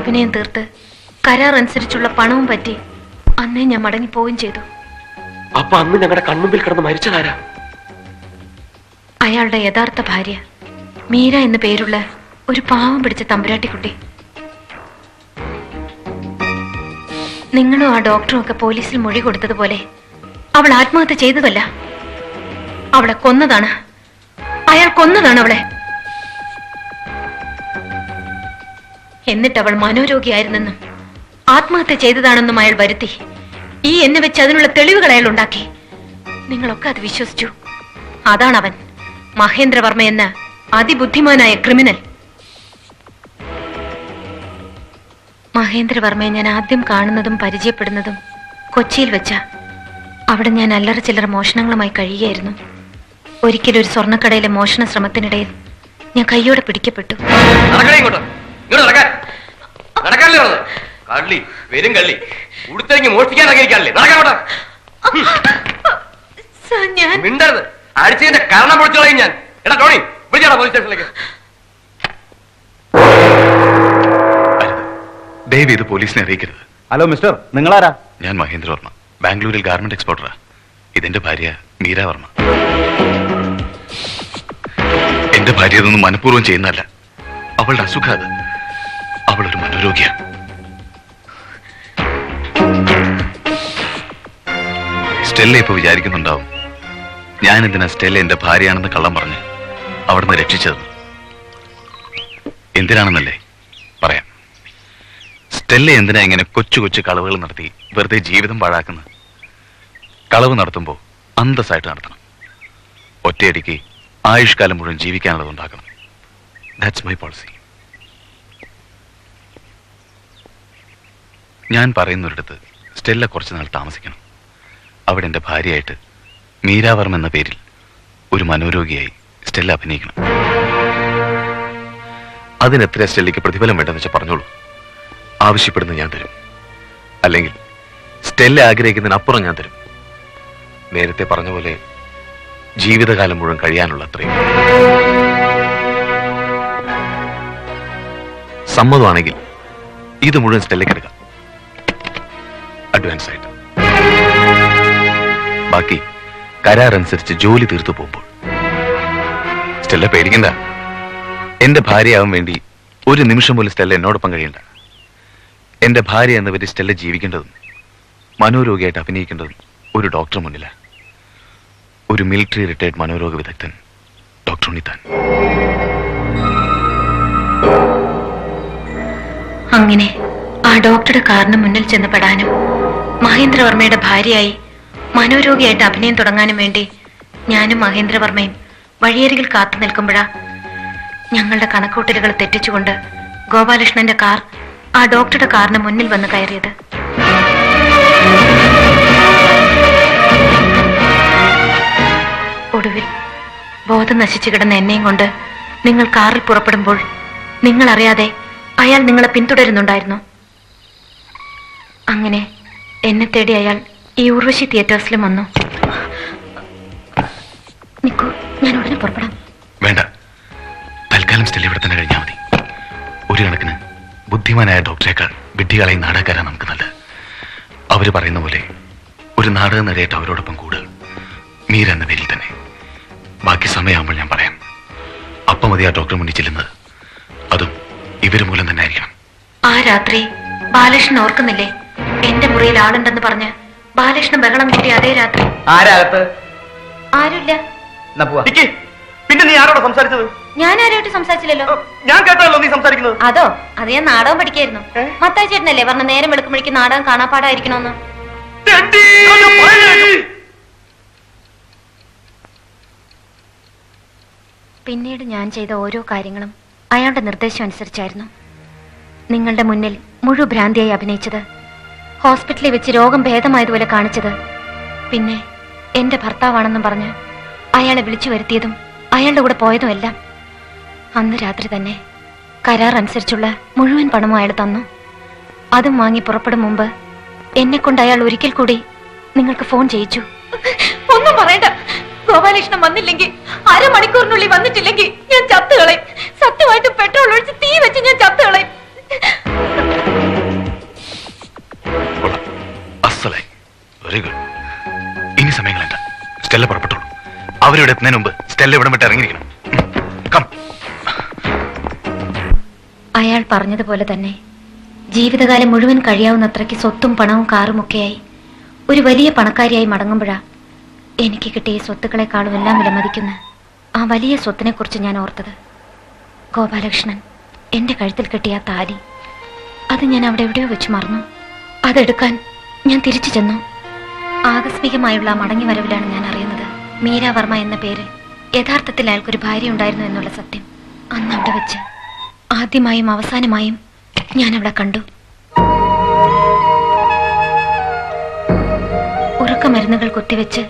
അഭിനയം തീർത്ത് കരാർ അനുസരിച്ചുള്ള പണവും പറ്റി അന്നേ ഞാൻ മടങ്ങിപ്പോവുകയും ചെയ്തു. അപ്പൊ അന്ന് ഞങ്ങളുടെ കൺമുമ്പിൽ കിടന്ന് മരിച്ചതാരാ? അയാളുടെ യഥാർത്ഥ ഭാര്യ മീര എന്നു പേരുള്ള ഒരു പാവം പിടിച്ച തമ്പുരാട്ടിക്കുട്ടി. നിങ്ങളും ആ ഡോക്ടറും ഒക്കെ പോലീസിൽ മൊഴി കൊടുത്തതുപോലെ അവൾ ആത്മഹത്യ ചെയ്തതല്ല, അവളെ കൊന്നതാണ്. അയാൾ കൊന്നതാണ് അവളെ. എന്നിട്ട് അവൾ മനോരോഗിയായിരുന്നെന്നും ആത്മഹത്യ ചെയ്തതാണെന്നും അയാൾ വരുത്തി. ഈ എന്നെ വെച്ച് അതിനുള്ള തെളിവുകൾ അയാൾ ഉണ്ടാക്കി. നിങ്ങളൊക്കെ അത് വിശ്വസിച്ചു. അതാണ് അവൻ, മഹേന്ദ്രവർമ്മ എന്ന അതിബുദ്ധിമാനായ ക്രിമിനൽ. മഹേന്ദ്രവർമ്മയെ ഞാൻ ആദ്യം കാണുന്നതും പരിചയപ്പെടുന്നതും കൊച്ചിയിൽ വെച്ച. അവിടെ ഞാൻ അല്ലറ ചില്ലറ മോഷണങ്ങളുമായി കഴിയുകയായിരുന്നു. ഒരിക്കലും ഒരു സ്വർണ്ണക്കടയിലെ മോഷണ ശ്രമത്തിനിടയിൽ ഞാൻ കയ്യോടെ പിടിക്കപ്പെട്ടു. ദയവ് ഇത് പോലീസിനെ അറിയിക്കരുത്. ഹലോ മിസ്റ്റർ, നിങ്ങളാരാ? ഞാൻ മഹേന്ദ്രവർമ്മ, ബാംഗ്ലൂരിൽ ഗാർമെന്റ് എക്സ്പോർട്ടറാ. ഇതെന്റെ ഭാര്യ മീര വർമ്മ. എന്റെ ഭാര്യ ഇതൊന്നും മനഃപൂർവ്വം ചെയ്യുന്നതല്ല. അവളുടെ അസുഖം അത്. അവളൊരു മനോരോഗിയാണ്. സ്റ്റെല്ല ഇപ്പൊ വിചാരിക്കുന്നുണ്ടാവും ഞാൻ എന്തിനാ സ്റ്റെല്ല എന്റെ ഭാര്യയാണെന്ന് കള്ളം പറഞ്ഞ് അവിടുന്ന് രക്ഷിച്ചത്. എന്തിനാണെന്നല്ലേ പറയാം. സ്റ്റെല്ല എന്തിനാ ഇങ്ങനെ കൊച്ചു കൊച്ചു കളവുകൾ നടത്തി വെറുതെ ജീവിതം പാഴാക്കുന്നത്? കളവ് നടത്തുമ്പോൾ അന്തസ്സായിട്ട് നടത്തണം. ഒറ്റയടിക്ക് ആയുഷ്കാലം മുഴുവൻ ജീവിക്കാനുള്ളത് ഉണ്ടാക്കണം. That's my policy. ഞാൻ പറയുന്നൊരിടത്ത് സ്റ്റെല്ല കുറച്ചുനാൾ താമസിക്കണം. അവിടെ എൻ്റെ ഭാര്യയായിട്ട് മീരാവർമ്മ എന്ന പേരിൽ ഒരു മനോരോഗിയായി സ്റ്റെല്ല അഭിനയിക്കണം. അതിനെത്ര സ്റ്റെല്ലയ്ക്ക് പ്രതിഫലം വേണ്ടെന്ന് വെച്ചാൽ പറഞ്ഞോളൂ. ആവശ്യപ്പെടുന്നത് ഞാൻ തരും. അല്ലെങ്കിൽ സ്റ്റെല്ല ആഗ്രഹിക്കുന്നതിനപ്പുറം ഞാൻ തരും. നേരത്തെ പറഞ്ഞ പോലെ ജീവിതകാലം മുഴുവൻ കഴിയാനുള്ള അത്രയും. സമ്മതമാണെങ്കിൽ ഇത് മുഴുവൻ സ്റ്റെല്ലയ്ക്ക് എടുക്കാം, അഡ്വാൻസ് ആയിട്ട്. ബാക്കി കരാർ അനുസരിച്ച് ജോലി തീർത്തു പോകുമ്പോൾ. സ്റ്റെല്ല പേടിക്കണ്ട. എന്റെ ഭാര്യയാവാൻ വേണ്ടി ഒരു നിമിഷം പോലും സ്റ്റെല്ല എന്നോടൊപ്പം കഴിയണ്ട. എന്റെ ഭാര്യ എന്ന പേരിൽ സ്റ്റെല്ല ജീവിക്കേണ്ടതും മനോരോഗിയായിട്ട് അഭിനയിക്കേണ്ടതും ഒരു ഡോക്ടർ മുന്നില. ഒരു മിലിറ്ററി റിട്ടയർഡ് മനോരോഗ വിദഗ്ധൻ, ഡോക്ടർ ഉണ്ണിത്താൻ. അങ്ങനെ ആ ഡോക്ടറുടെ കാറിന് മുന്നിൽ ചെന്ന് പെടാനും മഹേന്ദ്രവർമ്മയുടെ ഭാര്യയായി മനോരോഗിയായിട്ട് അഭിനയം തുടങ്ങാനും വേണ്ടി ഞാനും മഹേന്ദ്രവർമ്മയും വഴിയരികിൽ കാത്തു നിൽക്കുമ്പോഴാ ഞങ്ങളുടെ കണക്കൂട്ടലുകൾ തെറ്റിച്ചുകൊണ്ട് ഗോപാലകൃഷ്ണന്റെ കാർ ആ ഡോക്ടറുടെ കാറിന് മുന്നിൽ വന്ന് കയറിയത്. ഒടുവിൽ ബോധം നശിച്ചു കിടന്ന എന്നെയും കൊണ്ട് നിങ്ങൾ കാറിൽ പുറപ്പെടുമ്പോൾ നിങ്ങൾ അറിയാതെ അയാൾ നിങ്ങളെ പിന്തുടരുന്നുണ്ടായിരുന്നു. അങ്ങനെ എന്നെ തേടി അയാൾ ഈ ഊർവശി തിയേറ്റേഴ്സിലും വന്നു. നിക്കൂ, ഞാൻ ഉടനെ പുറപ്പെടാം. വേണ്ട, തൽക്കാലം സ്റ്റെല്ല ഇവിടെ തന്നെ കഴിഞ്ഞാൽ മതി. ഒരു കണക്കിന് ബുദ്ധിമാനായ ഡോക്ടറേക്കാൾ വിഡ്ഢികളെ നാടകക്കാരാ നമുക്ക് നല്ലത്. അവര് പറയുന്ന പോലെ ഒരു നാടക നടിയായിട്ട് അവരോടൊപ്പം കൂടുക, മീര എന്ന പേരിൽ തന്നെ. ബാക്കി സമയമാകുമ്പോൾ ഞാൻ പറയാം. അപ്പം മതി ആ ഡോക്ടർ മുന്നിൽ ചെല്ലുന്നത്. അതും ഇവര് മൂലം തന്നെ ആയിരിക്കണം. ആ രാത്രി ബാലകൃഷ്ണൻ ഓർക്കുന്നില്ലേ? എന്റെ മുറിയിൽ ആളുണ്ടെന്ന് പറഞ്ഞ് ബാലകൃഷ്ണൻ ബഹളം കൂട്ടി അതേ രാത്രി. ആരുമില്ല. പിന്നെ നീ ആരോട് സംസാരിച്ചത്? ഞാൻ ആരോട്ട് സംസാരിച്ചില്ലല്ലോ. ഞാൻ കേട്ടല്ലോ നീ സംസാരിക്കുന്നത്. അതോ, അത് ഞാൻ നാടകം പഠിക്കായിരുന്നു. മത്തായി ചേട്ടനല്ലേ പറഞ്ഞ നേരം വെളുക്കുമ്പോഴേക്ക് നാടകം കാണാപ്പാടായിരിക്കണോന്ന്. പിന്നീട് ഞാൻ ചെയ്ത ഓരോ കാര്യങ്ങളും അയാളുടെ നിർദ്ദേശം അനുസരിച്ചായിരുന്നു. നിങ്ങളുടെ മുന്നിൽ മുഴു ഭ്രാന്തിയായി അഭിനയിച്ചത്, ഹോസ്പിറ്റലിൽ വെച്ച് രോഗം ഭേദമായതുപോലെ കാണിച്ചത്, പിന്നെ എന്റെ ഭർത്താവാണെന്നും പറഞ്ഞ് അയാളെ വിളിച്ചു വരുത്തിയതും അയാളുടെ കൂടെ പോയതുമെല്ലാം അന്ന് രാത്രി തന്നെ കരാർ അനുസരിച്ചുള്ള മുഴുവൻ പണവും അയാൾ തന്നു. അതും വാങ്ങി പുറപ്പെടും മുമ്പ് എന്നെ കൊണ്ട് അയാൾ ഒരിക്കൽ കൂടി നിങ്ങൾക്ക് ഫോൺ ചെയ്യിച്ചു. ഒന്നും പറയണ്ട. ഗോപാലകൃഷ്ണൻ വന്നില്ലെങ്കിൽ, അരമണിക്കൂറിനുള്ളിൽ വന്നിട്ടില്ലെങ്കിൽ ഞാൻ ചത്തുകളയും. സത്യമായിട്ട് പെട്രോൾ ഒഴിച്ച് തീ വെച്ച് ഞാൻ ചത്തുകളയും. സ്റ്റെല്ല പുറപ്പെട്ടുള്ളൂ. അവരിവിടെ എത്തുന്നതിന് മുമ്പ് സ്റ്റെല്ല ഇവിടെ വിട്ട് ഇറങ്ങിയിരിക്കണം. കം. അയാൾ പറഞ്ഞതുപോലെ തന്നെ ജീവിതകാലം മുഴുവൻ കഴിയാവുന്നത്രയ്ക്ക് സ്വത്തും പണവും കാറും ഒക്കെയായി ഒരു വലിയ പണക്കാരിയായി മടങ്ങുമ്പോഴാ എനിക്ക് കിട്ടിയ സ്വത്തുക്കളെക്കാളും എല്ലാം വിലമതിക്കുന്ന ആ വലിയ സ്വത്തിനെ കുറിച്ച് ഞാൻ ഓർത്തത്. ഗോപാലകൃഷ്ണൻ എന്റെ കഴുത്തിൽ കെട്ടിയ ആ താലി, അത് ഞാൻ അവിടെ എവിടെയോ വെച്ച് മറന്നു. അതെടുക്കാൻ ഞാൻ തിരിച്ചു ചെന്നു. ആകസ്മികമായുള്ള ആ മടങ്ങി വരവിലാണ് ഞാൻ അറിയുന്നത് മീര വർമ്മ എന്ന പേരിൽ യഥാർത്ഥത്തിൽ അയാൾക്കൊരു ഭാര്യ ഉണ്ടായിരുന്നു എന്നുള്ള സത്യം. അന്ന് അവിടെ വെച്ച് ആദ്യമായും അവസാനമായും ഞാൻ അവളെ കണ്ടു. ഉറക്കമരുന്നുകൾ കുത്തിവെച്ച്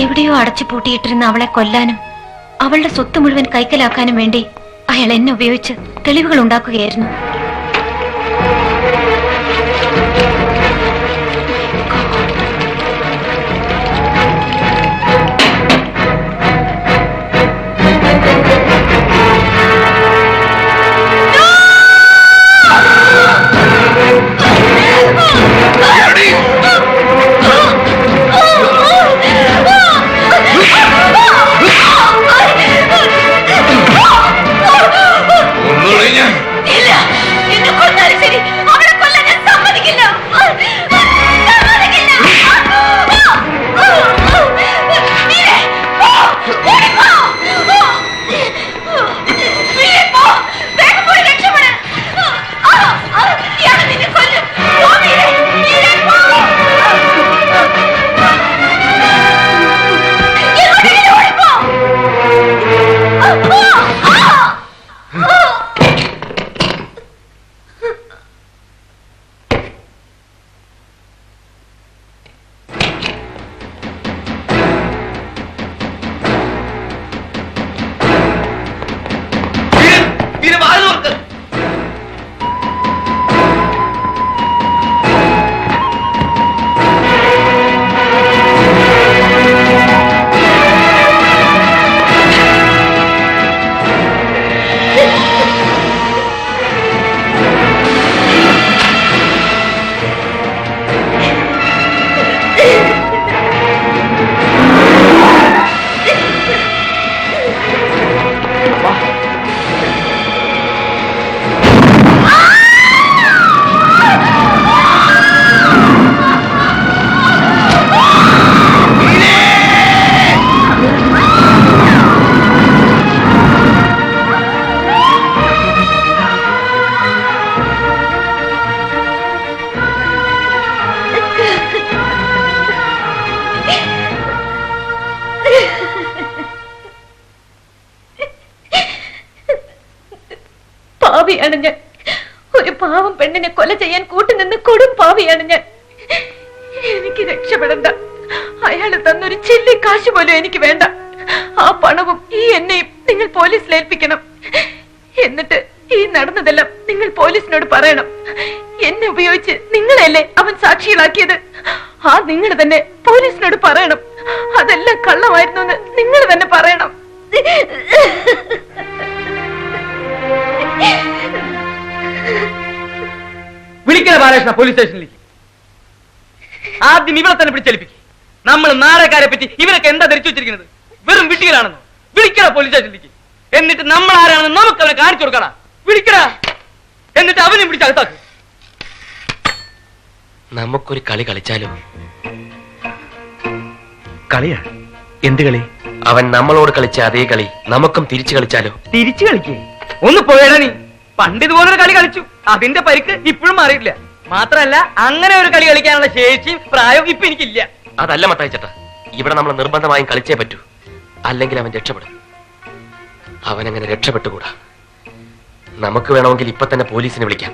എവിടെയോ അടച്ചു പൂട്ടിയിട്ടിരുന്ന അവളെ കൊല്ലാനും അവളുടെ സ്വത്ത് മുഴുവൻ കൈക്കലാക്കാനും വേണ്ടി അയാൾ എന്നെ ഉപയോഗിച്ച് തെളിവുകൾ ഉണ്ടാക്കുകയായിരുന്നു. പാവിയാണ് ഞാൻ. ഒരു പാവം പെണ്ണിനെ കൊല ചെയ്യാൻ കൂട്ടുനിന്ന് കൊടും പാവിയാണ് ഞാൻ. എനിക്ക് രക്ഷപ്പെടണ്ട. അയാൾ തന്നൊരു ചില്ലി കാശ് പോലും എനിക്ക് വേണ്ട. ആ പണവും ഈ എന്നെയും നിങ്ങൾ പോലീസിൽ ഏൽപ്പിക്കണം. എന്നിട്ട് ഈ നടന്നതെല്ലാം നിങ്ങൾ പോലീസിനോട് പറയണം. എന്നെ ഉപയോഗിച്ച് നിങ്ങളെയല്ലേ അവൻ സാക്ഷികളാക്കിയത്. ആ നിങ്ങൾ തന്നെ പോലീസിനോട് പറയണം. അതെല്ലാം കള്ളമായിരുന്നു എന്ന് നിങ്ങൾ തന്നെ പറയണം. വിളിക്കണ ബാലകൃഷ്ണ പോലീസ് സ്റ്റേഷനിലേക്ക്. ആദ്യം ഇവളെ തന്നെ പിടിച്ചേൽപ്പിക്കും. നമ്മൾ നാടകക്കാരെ പറ്റി ഇവരൊക്കെ എന്താ ധരിച്ചു വെച്ചിരിക്കുന്നത്? വെറും വിട്ടികളാണെന്നോ? വിളിക്കണ പോലീസ് സ്റ്റേഷനിലേക്ക്. എന്നിട്ട് നമ്മൾ ആരാണെന്ന് നമുക്ക് അവനെ കാണിച്ചു കൊടുക്കണം. വിളിക്കണ. എന്നിട്ട് അവനെ പിടിച്ചകത്താക്കും. നമുക്കൊരു കളി കളിച്ചാലോ? കളിയാ? എന്ത് കളി? അവൻ നമ്മളോട് കളിച്ച അതേ കളി നമുക്കും തിരിച്ചു കളിച്ചാലോ? തിരിച്ചു കളിക്കേ? ഒന്ന് പോയടാ നീ. പണ്ട് ഇതുപോലൊരു കളി കളിച്ചു. അതിന്റെ പരിക്ക് ഇപ്പോഴും മാറിയിട്ടില്ല. മാത്രല്ല അങ്ങനെ ഒരു കളി കളിക്കാനുള്ള ശേഷിയും പ്രായവും ഇപ്പൊ എനിക്കില്ല. അതല്ല മത്തായി ചേട്ടാ, ഇവിടെ നമ്മൾ നിർബന്ധമായും കളിച്ചേ പറ്റൂ. അല്ലെങ്കിൽ അവൻ രക്ഷപ്പെടും. അവനങ്ങനെ രക്ഷപ്പെട്ടുകൂടാ. നമുക്ക് വേണമെങ്കിൽ ഇപ്പൊ തന്നെ പോലീസിനെ വിളിക്കാം,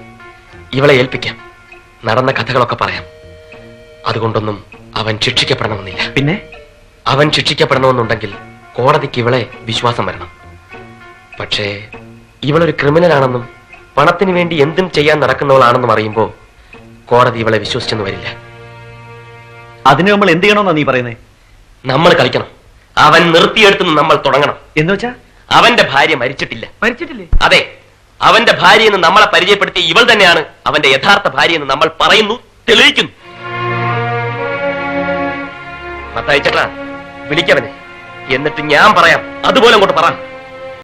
ഇവളെ ഏൽപ്പിക്കാം, നടന്ന കഥകളൊക്കെ പറയാം. അതുകൊണ്ടൊന്നും അവൻ ശിക്ഷിക്കപ്പെടണമെന്നില്ല. പിന്നെ അവൻ ശിക്ഷിക്കപ്പെടണമെന്നുണ്ടെങ്കിൽ കോടതിക്ക് ഇവളെ വിശ്വാസം വരണം. പക്ഷേ ഇവളൊരു ക്രിമിനലാണെന്നും പണത്തിന് വേണ്ടി എന്തും ചെയ്യാൻ നടക്കുന്നവളാണെന്നും അറിയുമ്പോ കോടതി ഇവളെ വിശ്വസിച്ചെന്ന് വരില്ല. അതിന് നമ്മൾ എന്ത് ചെയ്യണമെന്നാ നീ പറയുന്നേ? നമ്മൾ കളിക്കണം. അവൻ നിർത്തിയെടുത്ത് നമ്മൾ തുടങ്ങണം. എന്ന് വെച്ചാ അവന്റെ ഭാര്യ മരിച്ചിട്ടില്ല. മരിച്ചിട്ടില്ലേ? അതെ, അവന്റെ ഭാര്യയെന്ന് നമ്മളെ പരിചയപ്പെടുത്തിയ ഇവൾ തന്നെയാണ് അവന്റെ യഥാർത്ഥ ഭാര്യയെന്ന് നമ്മൾ പറയുന്നു, തെളിയിക്കുന്നു. മത്തായി ചേട്ടാ, വിളിക്കവനെ എന്നിട്ട് ഞാൻ പറയാം അതുപോലെ അങ്ങോട്ട് പറ